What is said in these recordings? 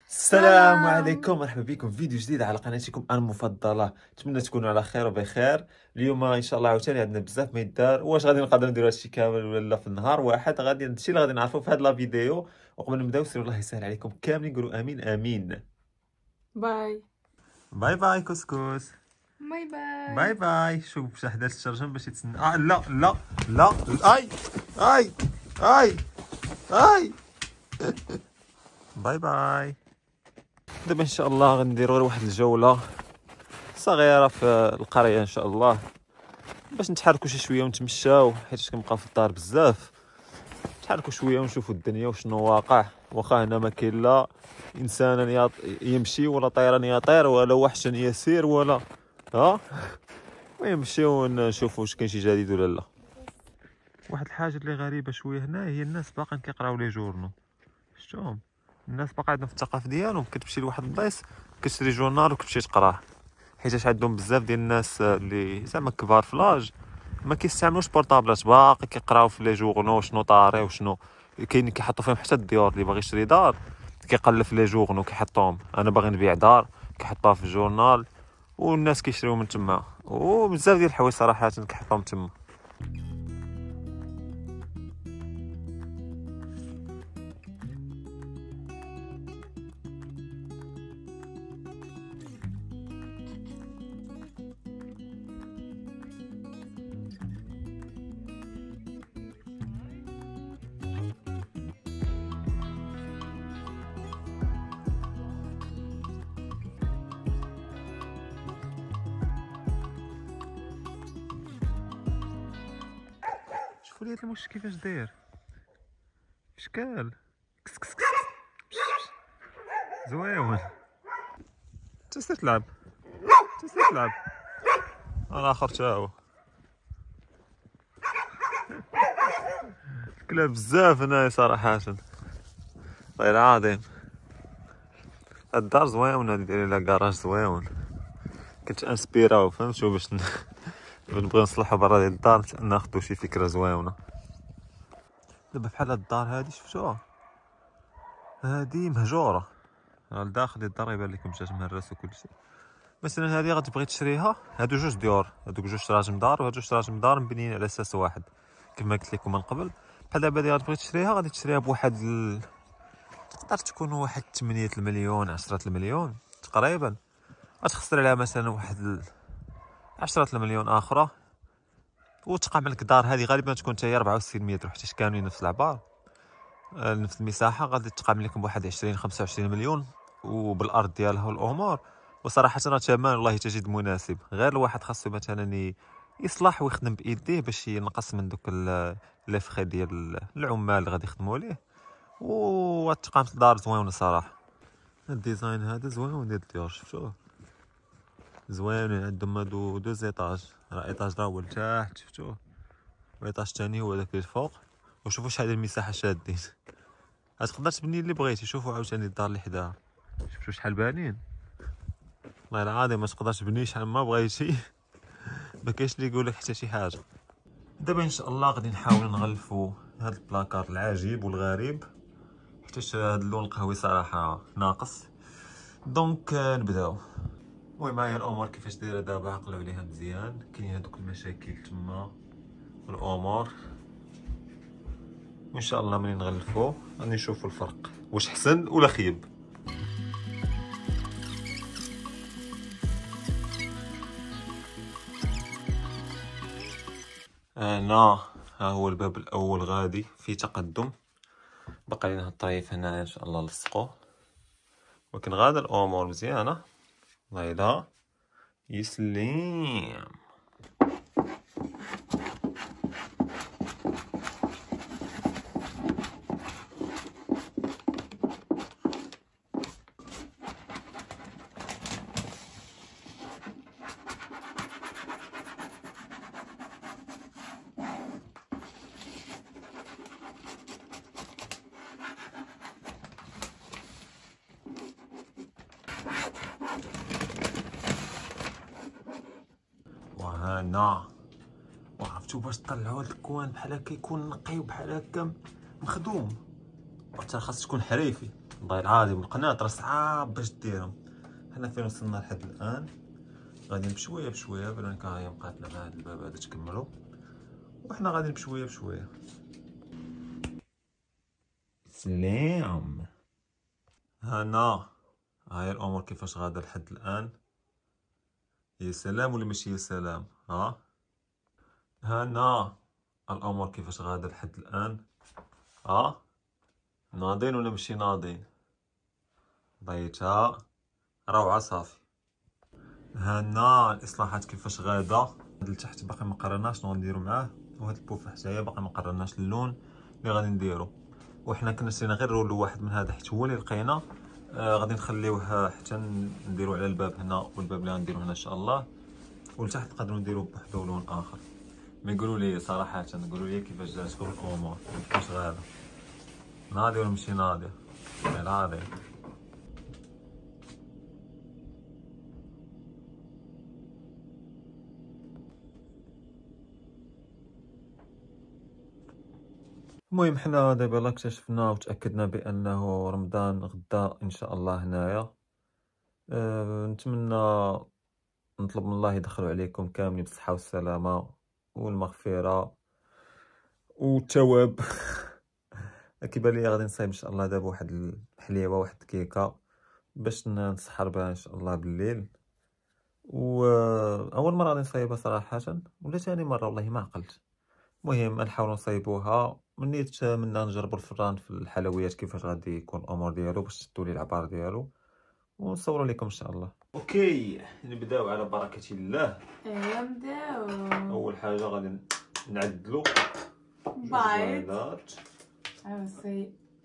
السلام سلام. عليكم، مرحبا بكم في فيديو جديد على قناتكم المفضله. نتمنى تكونوا على خير وبخير. اليوم ان شاء الله عاوتاني عندنا بزاف ما يدار. واش غادي نقدروا نديروا هادشي كامل ولا في النهار واحد؟ غادي هادشي اللي غادي نعرفوا في هاد لا فيديو. وقبل ما نبداو سيروا الله يسهل عليكم كاملين، نقولوا امين امين. باي. باي باي كسكس. باي باي باي. باي. شوف باش حدا الشرجم باش يتسنى. لا لا لا. اي اي اي اي. باي باي. دابا ان شاء الله غنديروا غير واحد الجوله صغيره في القريه ان شاء الله، باش نتحركوا شي شويه ونتمشاو، حيت كنبقاو في الدار بزاف. نتحركوا شويه ونشوفوا الدنيا وشنو واقع. واخا هنا ما كاين لا انسان يمشي ولا طيران يطير ولا وحش يسير ولا ها. ونمشيو ونشوفوا واش كاين شي جديد ولا لا. واحد الحاجه اللي غريبه شويه هنا هي الناس باقا كيقراو لي جورنو. شفتوهم؟ الناس باقا عندهم في الثقافه ديالهم، كتمشي لواحد البلايص كتشري جورنال وكتمشي تقراه، حيت عندهم بزاف ديال الناس اللي زعما كبار في لاج ما كيستعملوش بورطابلات، باقي كيقراو في لي جورنو شنو طاري وشنو كاين. كيحطوا فيهم حتى الديور اللي باغي يشري دار كيقلب في لي جورنو كيحطهم. انا باغي نبيع دار كيحطها في الجورنال والناس كيشريو من تما، وبزاف ديال الحوايج صراحه كيحطوهم تما. شوفوا لي هاد الموش كيفاش داير، شكال كس كس كس. زويون. تسي تلعب تسي تلعب. الاخر تا هو كلاب بزاف هنايا صراحه، والله العظيم. الدار زويونه، دايرين لها كراج زويون. كنت انسبيراو فهمتوا باش نبغيو نصلحوا برا ديال الدار، ناخذوا شي فكره زويونه. دابا بحال هاد الدار هادي شفتوها، هادي مهجوره. الداخل ديال الدار يبان لكم جات مهرس وكلشي. مثلا هادي غتبغي تشريها، هادو جوج ديور، هادوك جوج تراجم دار وهادو جوج تراجم دار مبنيين على اساس واحد كما قلت لكم من قبل. بحال دابا هادي غتبغي تشريها غادي تشريها بواحد تقدر تكون واحد 8 المليون 10 المليون تقريبا. غتخسر عليها مثلا واحد 10 المليون اخرى، وتقام لك دار هذه غالبا تكون حتى هي 64 متر حيت كاملين نفس العبار نفس المساحه. غادي تقام لكم بواحد 20 25 مليون وبالارض ديالها والامور. وصراحه راه ثمن والله تجد مناسب، غير الواحد خاصو مثلا يصلح ويخدم بايديه باش ينقص من دوك لي فخي ديال العمال اللي غادي يخدموا ليه. وتقام دار زوينه صراحه. الديزاين هذا زوين ديال الديور شفتوه زوين. عندهم هادو دو زيطاج، راه ايطاج راه هو لتحت شفتوه، وايطاج ثاني هو داك اللي الفوق. وشوفوا شحال المساحه شادين. غتقدر تبني اللي بغيتي. شوفوا عاوتاني الدار اللي حداها شفتوا شحال بانين، والله العظيم ما تقدرش تبني شحال ما بغيتي. ما كاينش اللي يقول لك حتى شي حاجه. دابا ان شاء الله غادي نحاول نغلفوا هذا البلاكار العجيب والغريب، حيت هذا اللون القهوي صراحه ناقص. دونك نبداو. المهم هاهي الامور كيفاش دايره دابا، عقلوا عليها مزيان. كاينين هذوك المشاكل تما والامور، وان شاء الله ملي نغلفو غادي نشوفوا الفرق واش حسن ولا خيب. انا ها هو الباب الاول غادي في تقدم، بقى لنا الطريف هنا ان شاء الله نلصقوه. ولكن غادا الامور مزيانه والله. لا يسلم. وهنا وعرفتو باش طلعوا الكوان بحال هكا يكون نقي وبحال هكا مخدوم، حتى خاص تكون حريفي. والله العظيم القناط راه صعاب باش ديرهم. حنا فين وصلنا لحد الان؟ غادي بشويه بشويه. برونيكا هي بقاتنا مع هاد الباب هذا تكملوا، وحنا غادي بشويه بشويه. سلام. هنا هاي الامور كيفاش غادا لحد الان. يا سلام ولا ماشي يا سلام؟ هنا الامور كيفاش غادا لحد الان. ناضين ولا ماشي ناضين؟ ضيتها روعه صافي. هنا الاصلاحات كيفاش غادا. هاد لتحت باقي ما قررناش شنو غنديرو معاه، وهاد البوفه حتايا باقي ما قررناش اللون اللي غادي نديرو. وحنا كنا شرينا غير رولو واحد من هذا حيت هو اللي لقينا. غادي نخليوه حتى نديرو على الباب هنا، والباب اللي غنديرو هنا ان شاء الله. ولتحت نقدروا نديرو بوحدو لون اخر. ما يقولوا لي صراحه، قولوا لي كيفاش جاتكم الامور، كيفاش غادا ناضي ولا ماشي ناضي؟ العظيم. المهم حنا دابا يلاه اكتشفنا وتاكدنا بانه رمضان غدا ان شاء الله هنايا. نتمنى نطلب من الله يدخلوا عليكم كاملين بالصحه والسلامه والمغفره والثواب. كيبان لي غادي نصايب ان شاء الله دابا واحد الحليوه، واحد الكيكه باش نسحر بها ان شاء الله بالليل. واول مره غادي نصايبها صراحه، ولا ثاني مره والله ما عقلت. المهم نحاولوا نصايبوها من نيت منا نجربوا الفران في الحلويات كيفاش غادي يكون الامور ديالو باش تشدوا لي العبار ديالو ونصوروا لكم ان شاء الله. اوكي نبداو على بركه الله. نبداو. اول حاجه غادي نعدلو بيض. I will say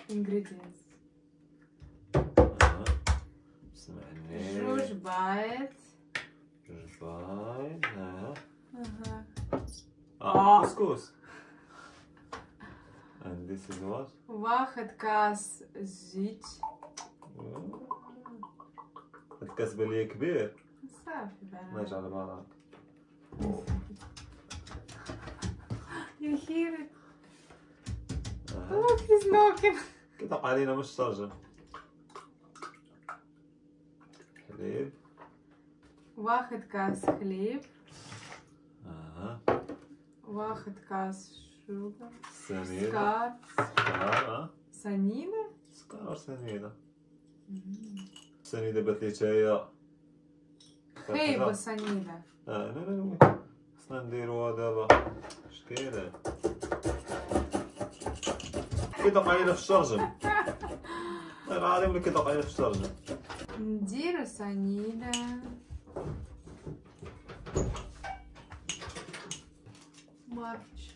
ingredients. سمعني. جوج بيض. كسكس. and this is what. واحد كاس زيت. الكاس بالي كبير صافي بقى. ما يجعل بالك. You hear it? Look, he's knocking. كيطلق علينا مش الشرجم. حليب. واحد كاس حليب. واحد كاس شوكر. سنيدة. سكر. سنيدة. سكر سنيدة. سنيدة باتليتايا. حليب وسنيدة. لا خصنا نديروها دابا. شكيلة. كيطلق علينا في الشرجم. العظيم اللي كيطلق علينا في الشرجم. نديرو سنيدة. معرفتش.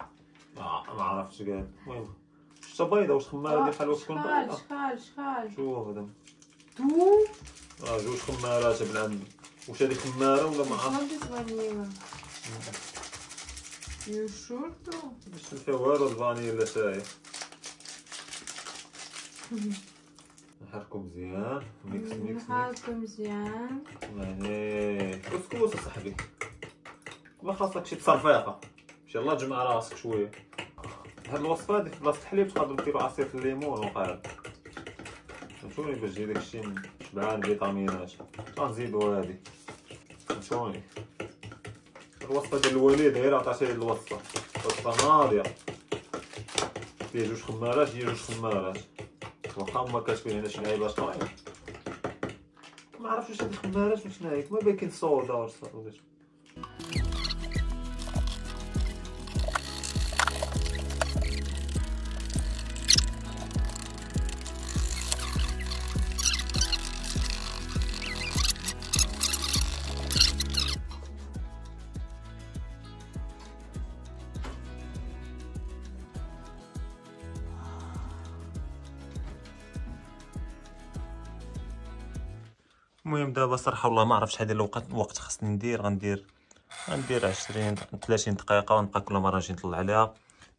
ما عرفتش كاع. المهم شتا بيضة واش خمارة ديال الحلوى تكون بيضة. شحال شوف هذا تو جوج خمارات ابن عمي. واش هادي خمارة ولا ما عرفتش. You sure too? باش نفيها والو الفانيلا شاي. نحركو مزيان. ميكس. نحركو مزيان. يعني كسكس اصاحبي. ما خاصك شي تصرفيقه. مشي الله تجمع راسك شويه. هاد الوصفه هادي في بلاصه الحليب تقدروا ديروا عصير الليمون وقال. فهمتوني باش تجي داكشي شبعان فيتامينات. غنزيدو هادي. فهمتوني. الوصفه ديال الوليد هي راه عطاتها لي الوصفه. وصفه ناضيه. فيها جوج خمارات واخا ما كتبين هنا شي لعيبات اخرين. ما عرفتش واش هاد الخمارات واش نايك ما باين صودا ولا صودا. المهم دابا صراحه والله ما عرفتش شحال ديال الوقت خاصني ندير. غندير 20 30 دقيقه ونبقى كل مره نجي نطلع عليها.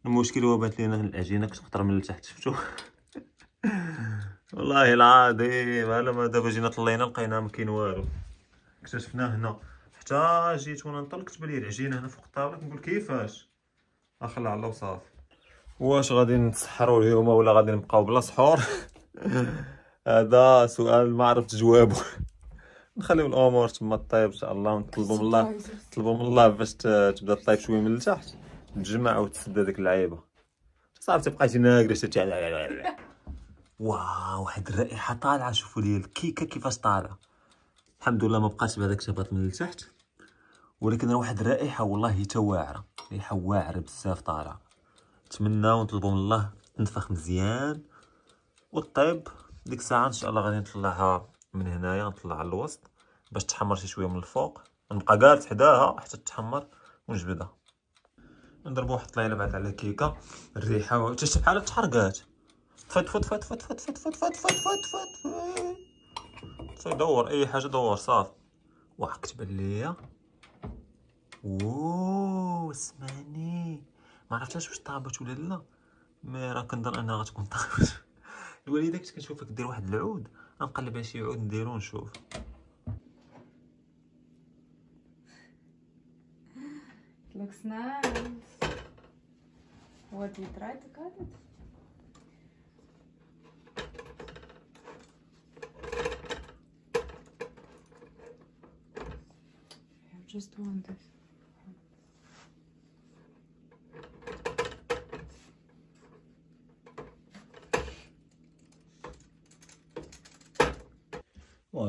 المشكل هو بانت لينا العجينه كتخطر من التحت شفتو. والله العظيم على ما دابا جينا طلينا لقينا ما كاين والو. اكتشفنا هنا حتى جيت وانا نطلق كتبان لي العجينه هنا فوق الطاوله كنقول كيفاش. اخلع الله وصافي. واش غادي نتسحروا اليوم ولا غادي نبقاو بلا سحور؟ هذا سؤال ما عرفت جوابه. نخليو الامور تما طيب ان شاء الله، ونطلبوا من الله، نطلبوا من الله باش تبدا طيب شويه من التحت، تجمع وتسد هذيك اللعيبه صافي. تبقى شي ناقره واو، واحد الرائحه طالعه. شوفوا لي الكيكه كيفاش طالعه. الحمد لله ما بقاش بهذاك شبط من التحت، ولكن واحد الرائحه والله حتى واعره، ريحه واعره بزاف طالعه. نتمنى ونطلبوا من الله تنفخ مزيان والطيب. ديك الساعه ان شاء الله غادي نطلعها من هنايا، نطلعها للوسط باش تحمر شي شويه من الفوق، نبقى جالس حداها حتى تحمر ونجبدها. نضربوا واحد الطليله بعد على كيكه. الريحه حتى بحال تحرقات. فت فت فت فت فت فت فت فت فت فت فت دور اي حاجه، دور صافي. واه كتبان ليا. اوه سمعني، ما عرفتش واش طابت ولا لا، مي راه كنظن انها غتكون طابت. الوالده كنت كنشوفك دير واحد العود، غنقلب على شي عود نديرو نشوف. Looks nice. What, you tried to cut it? I just want this.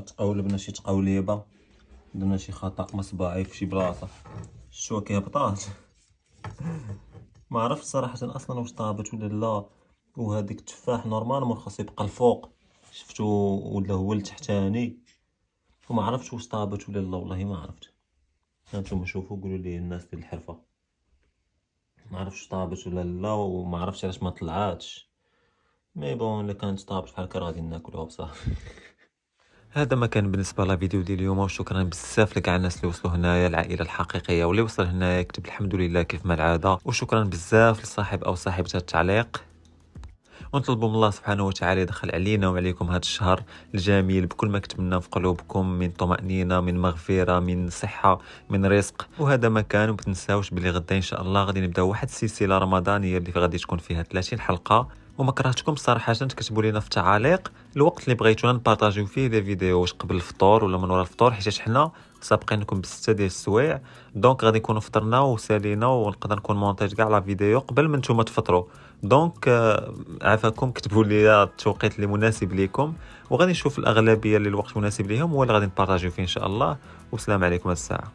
تقولبنا شي تقوليبه، درنا شي خطأ مصباعي في شي بلاصه، شو كيهبطات. ما عرفتش صراحه اصلا واش طابت ولا لا. وهذيك التفاح نورمالمون خاص يبقى الفوق، شفتو ولا هو التحتاني، وما عرفتش واش طابت ولا لا، والله ما عرفت. هانتوما شوفوا قولوا لي الناس ديال الحرفه، ما عرفتش طابت ولا لا، وما عرفتش علاش ما طلعاتش. مي بون الا كانت طابت بحال هكا غادي ناكلوها بصافي. هذا ما كان بالنسبه للفيديو ديال اليوم، وشكرا بزاف لكاع الناس اللي وصلوا هنايا، العائله الحقيقيه، واللي وصل هنايا يكتب الحمد لله كيف ما العاده. وشكرا بزاف لصاحب او صاحبه التعليق. ونطلبوا من الله سبحانه وتعالى يدخل علينا وعليكم هذا الشهر الجميل بكل ما كتبنا في قلوبكم من طمأنينة، من مغفرة، من صحة، من رزق. وهذا ما كان. وما تنساوش بلي غدا ان شاء الله غادي نبداو واحد السلسله رمضانيه اللي غادي تكون فيها 30 حلقه. وما كرهتكم صراحه تكتبوا لنا في التعاليق الوقت اللي بغيتونا نبارطاجيو فيه لي فيديو، واش قبل الفطور ولا من ورا الفطور، حيت حنا سابقينكم ب6 ديال السوايع. دونك غادي نكونوا فطرنا وسالينا، ونقدر نكون مونتاج كاع لا فيديو قبل ما نتوما تفطروا. دونك عافاكم كتبوا لي التوقيت اللي مناسب ليكم، وغادي نشوف الاغلبيه اللي الوقت مناسب ليهم هو اللي غادي نبارطاجيو فيه ان شاء الله. والسلام عليكم هاد الساعه.